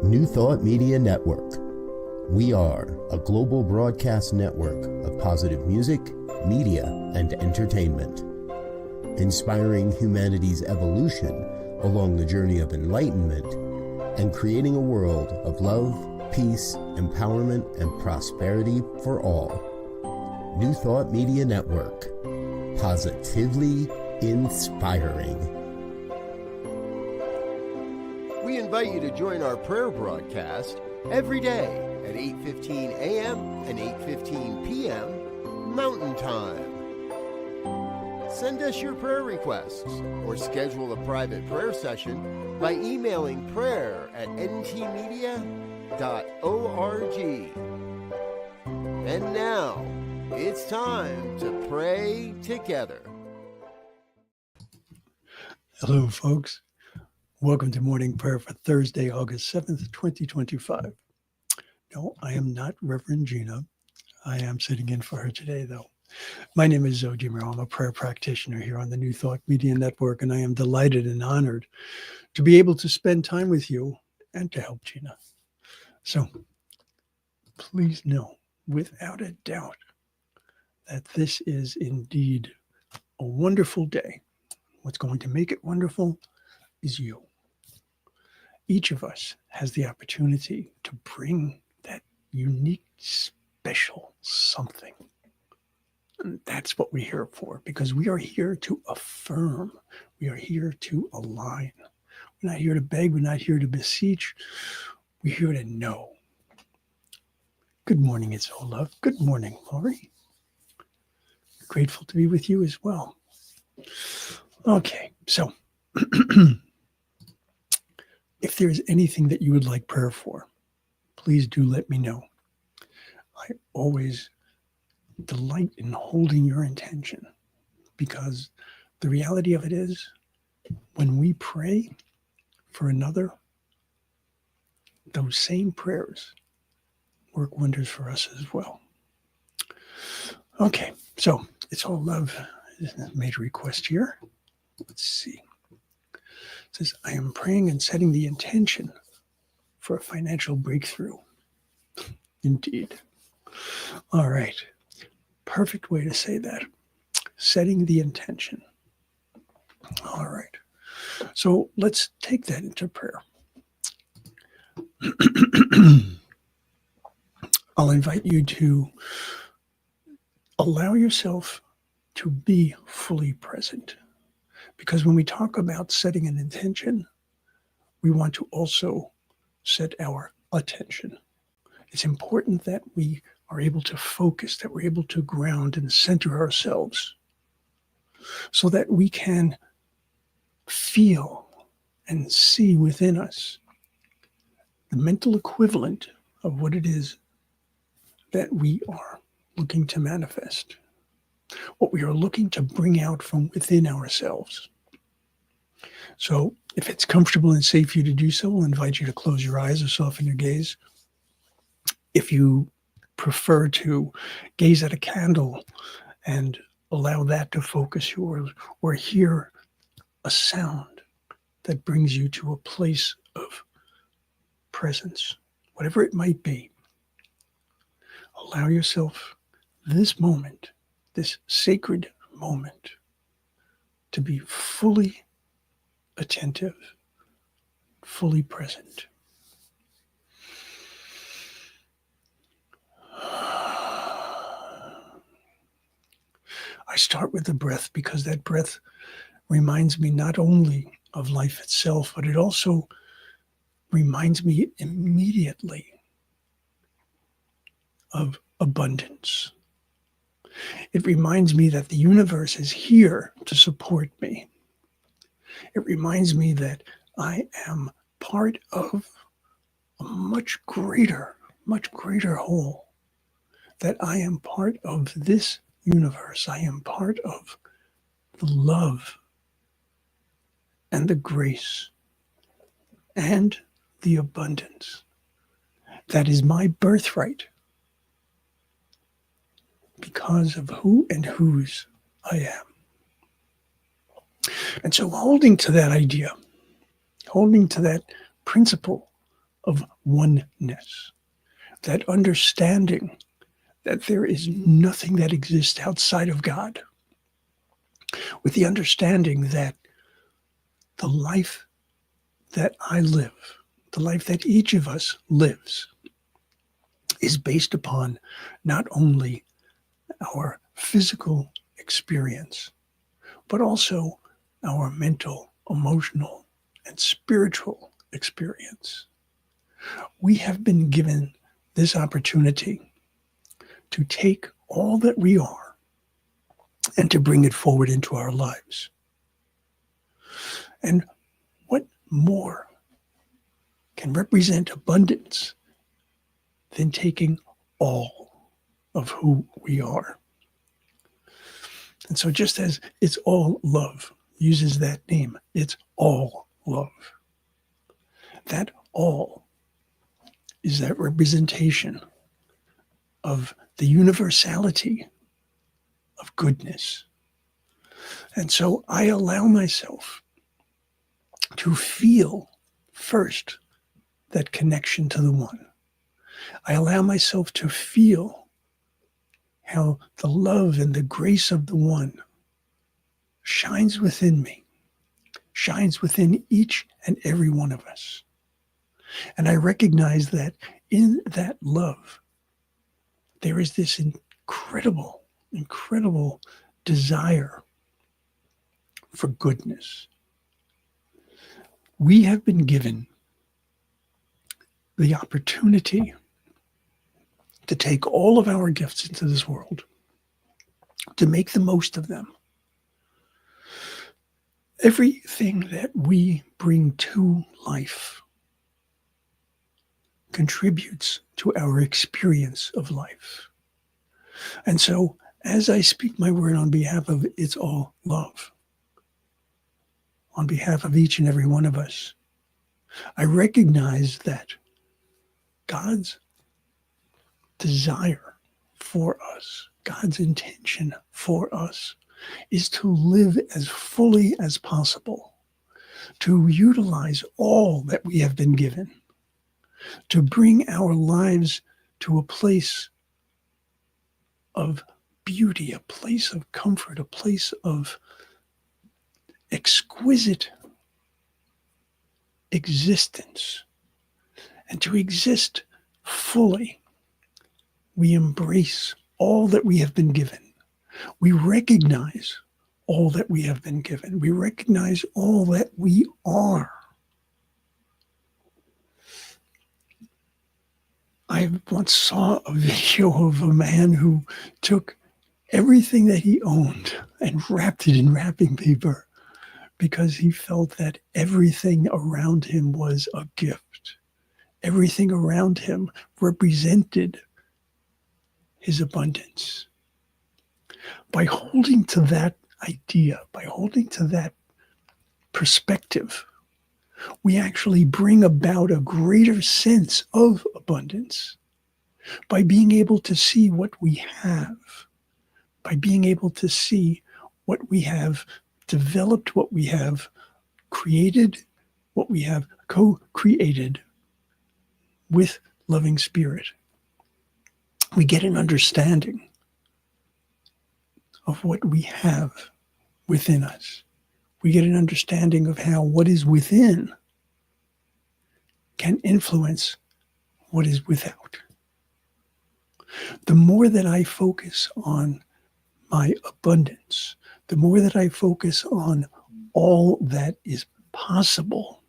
New Thought Media Network. We are a global broadcast network of positive music, media, and entertainment, inspiring humanity's evolution along the journey of enlightenment and creating a world of love, peace, empowerment, and prosperity for all. New Thought Media Network. Positively inspiring. We invite you to join our prayer broadcast every day at 8:15 a.m. and 8:15 p.m. Mountain Time. Send us your prayer requests or schedule a private prayer session by emailing prayer@ntmedia.org. And now, it's time to pray together. Hello, folks. Welcome to morning prayer for Thursday, August 7th, 2025. No, I am not Reverend Gina. I am sitting in for her today, though. My name is Muro. I'm a prayer practitioner here on the New Thought Media Network, and I am delighted and honored to be able to spend time with you and to help Gina. So please know, without a doubt, that this is indeed a wonderful day. What's going to make it wonderful is you. Each of us has the opportunity to bring that unique, special something. And that's what we're here for, because we are here to affirm. We are here to align. We're not here to beg. We're not here to beseech. We're here to know. Good morning, it's all love. Good morning, Lori. Grateful to be with you as well. Okay, so if there's anything that you would like prayer for, please do let me know. I always delight in holding your intention, because the reality of it is, when we pray for another, those same prayers work wonders for us as well. Okay, so it's all love. I made a request here. Let's see. It says, I am praying and setting the intention for a financial breakthrough. Indeed. All right. Perfect way to say that. Setting the intention. All right. So let's take that into prayer. I'll invite you to allow yourself to be fully present. Because when we talk about setting an intention, we want to also set our attention. It's important that we are able to focus, that we're able to ground and center ourselves so that we can feel and see within us the mental equivalent of what it is that we are looking to manifest, what we are looking to bring out from within ourselves. So if it's comfortable and safe for you to do so, I'll invite you to close your eyes or soften your gaze. If you prefer to gaze at a candle and allow that to focus you, or hear a sound that brings you to a place of presence, whatever it might be, allow yourself this moment, this sacred moment, to be fully attentive, fully present. I start with the breath because that breath reminds me not only of life itself, but it also reminds me immediately of abundance. It reminds me that the universe is here to support me. It reminds me that I am part of a much greater whole, that I am part of this universe. I am part of the love and the grace and the abundance that is my birthright because of who and whose I am. And so holding to that idea, holding to that principle of oneness, that understanding that there is nothing that exists outside of God, with the understanding that the life that I live, the life that each of us lives, is based upon not only our physical experience, but also our mental, emotional, and spiritual experience. We have been given this opportunity to take all that we are and to bring it forward into our lives. And what more can represent abundance than taking all of who we are? And so just as It's All Love uses that name, it's all love. That all is that representation of the universality of goodness. And so I allow myself to feel first that connection to the One. I allow myself to feel how the love and the grace of the One shines within me, shines within each and every one of us. And I recognize that in that love, there is this incredible, incredible desire for goodness. We have been given the opportunity to take all of our gifts into this world, to make the most of them. Everything that we bring to life contributes to our experience of life. And so, as I speak my word on behalf of It's All Love, on behalf of each and every one of us, I recognize that God's desire for us, God's intention for us, is to live as fully as possible, to utilize all that we have been given, to bring our lives to a place of beauty, a place of comfort, a place of exquisite existence. And to exist fully, we embrace all that we have been given. We recognize all that we have been given. We recognize all that we are. I once saw a video of a man who took everything that he owned and wrapped it in wrapping paper because he felt that everything around him was a gift. Everything around him represented his abundance. By holding to that idea, by holding to that perspective, we actually bring about a greater sense of abundance by being able to see what we have, by being able to see what we have developed, what we have created, what we have co-created with loving spirit. We get an understanding of what we have within us. We get an understanding of how what is within can influence what is without. The more that I focus on my abundance, the more that I focus on all that is possible,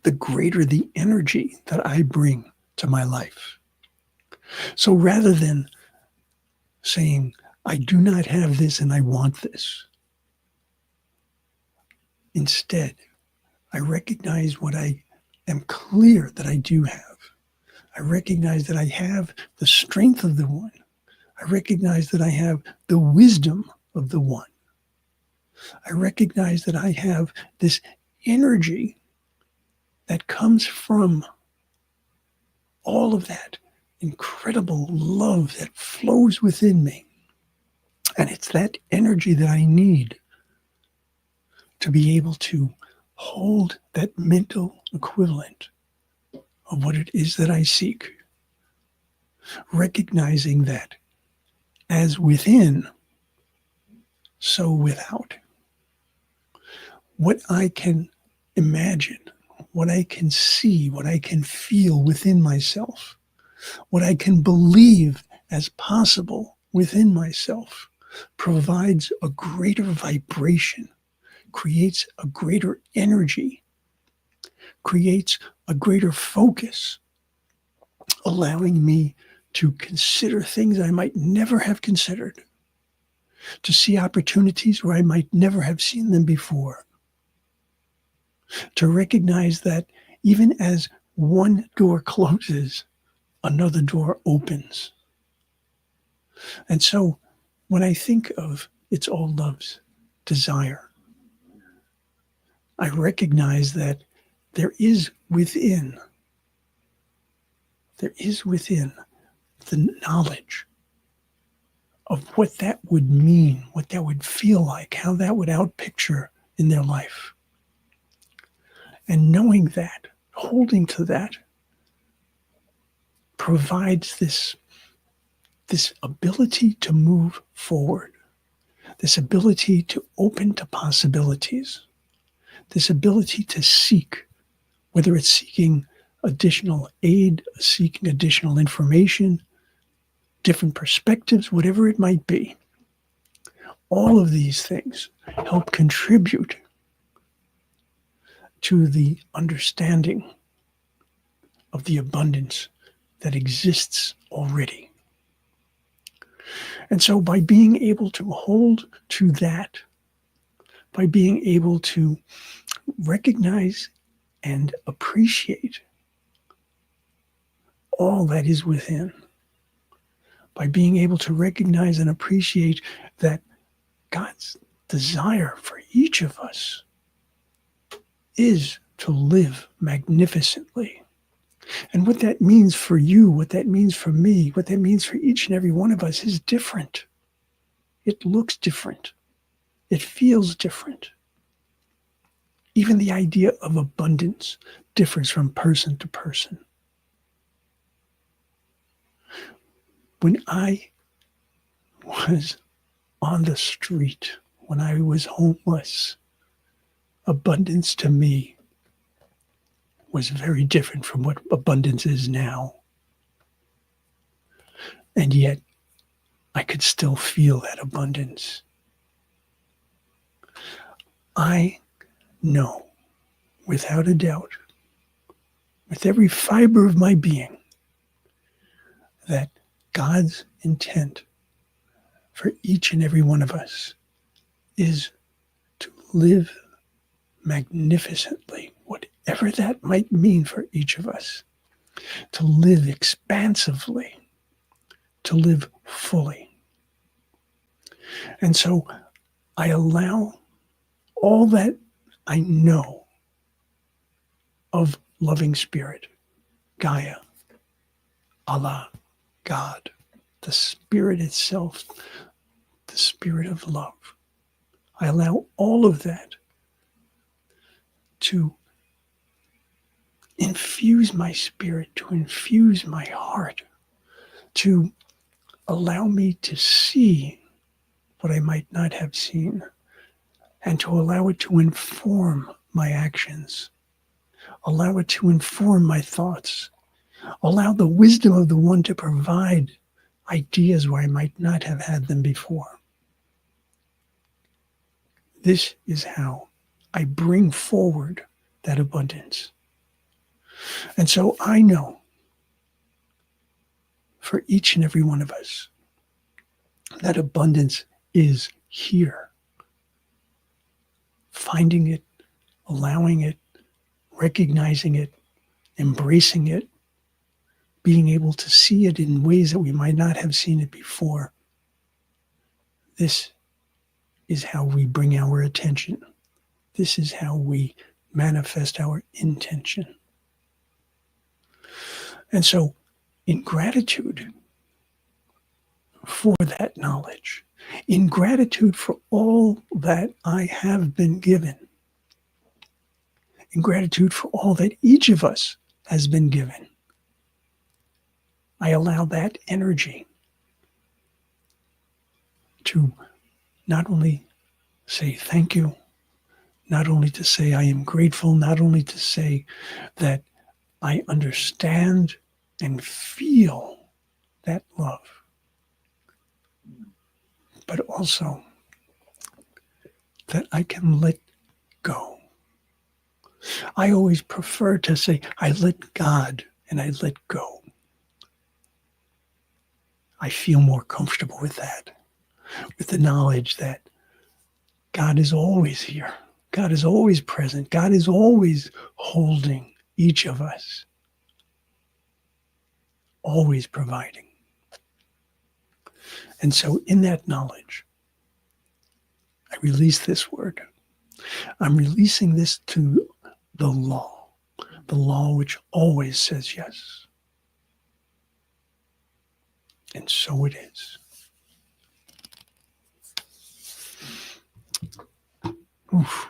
the greater the energy that I bring to my life. So rather than saying, I do not have this and I want this, instead, I recognize what I am clear that I do have. I recognize that I have the strength of the One. I recognize that I have the wisdom of the One. I recognize that I have this energy that comes from all of that incredible love that flows within me. And it's that energy that I need to be able to hold that mental equivalent of what it is that I seek. Recognizing that as within, so without. What I can imagine, what I can see, what I can feel within myself, what I can believe as possible within myself provides a greater vibration, creates a greater energy, creates a greater focus, allowing me to consider things I might never have considered, to see opportunities where I might never have seen them before, to recognize that even as one door closes, another door opens. And so when I think of It's All Love's desire, I recognize that there is within the knowledge of what that would mean, what that would feel like, how that would outpicture in their life. And knowing that, holding to that, provides this ability to move forward, this ability to open to possibilities, this ability to seek, whether it's seeking additional aid, seeking additional information, different perspectives, whatever it might be. All of these things help contribute to the understanding of the abundance that exists already. And so by being able to hold to that, by being able to recognize and appreciate all that is within, by being able to recognize and appreciate that God's desire for each of us is to live magnificently. And what that means for you, what that means for me, what that means for each and every one of us is different. It looks different. It feels different. Even the idea of abundance differs from person to person. When I was on the street, when I was homeless, abundance to me was very different from what abundance is now. And yet, I could still feel that abundance. I know, without a doubt, with every fiber of my being, that God's intent for each and every one of us is to live magnificently, whatever that might mean for each of us, to live expansively, to live fully. And so I allow all that I know of loving spirit, Gaia, Allah, God, the spirit itself, the spirit of love. I allow all of that to infuse my spirit, to infuse my heart, to allow me to see what I might not have seen, and to allow it to inform my actions, allow it to inform my thoughts, allow the wisdom of the one to provide ideas where I might not have had them before. This is how I bring forward that abundance. And so I know for each and every one of us, that abundance is here. Finding it, allowing it, recognizing it, embracing it, being able to see it in ways that we might not have seen it before. This is how we bring our attention. This is how we manifest our intention. And so, in gratitude for that knowledge, in gratitude for all that I have been given, in gratitude for all that each of us has been given. I allow that energy to not only say thank you, not only to say I am grateful, not only to say that I understand and feel that love, but also that I can let go. I always prefer to say I let God and I let go. I feel more comfortable with that, with the knowledge that God is always here. God is always present. God is always holding each of us, always providing. And so in that knowledge, I release this word. I'm releasing this to the law which always says yes. And so it is. Oof.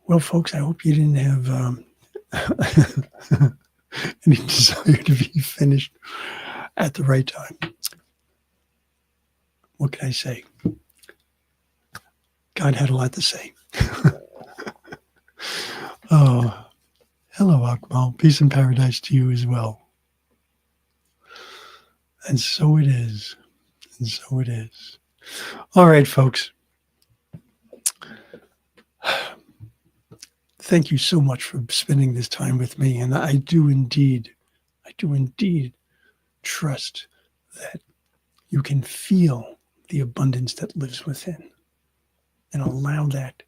Well, folks, I hope you didn't have any desire to be finished at the right time. What can I say? God had a lot to say. Oh, hello, Akmal. Peace and paradise to you as well. And so it is. And so it is. All right, folks. Thank you so much for spending this time with me. And I do indeed trust that you can feel the abundance that lives within and allow that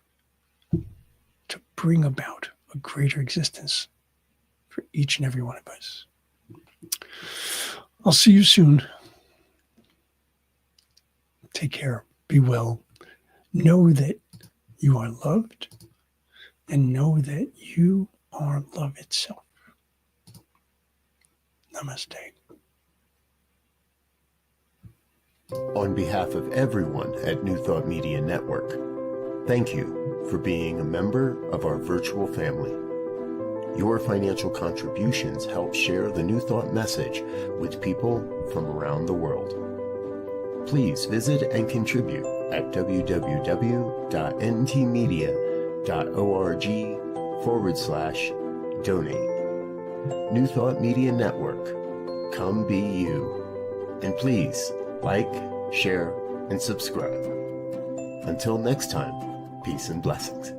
to bring about a greater existence for each and every one of us. I'll see you soon. Take care. Be well. Know that you are loved and know that you are love itself. Namaste. On behalf of everyone at New Thought Media Network, thank you for being a member of our virtual family. Your financial contributions help share the New Thought message with people from around the world. Please visit and contribute at www.ntmedia.org/donate. New Thought Media Network. Come be you. And please like, share, and subscribe. Until next time, peace and blessings.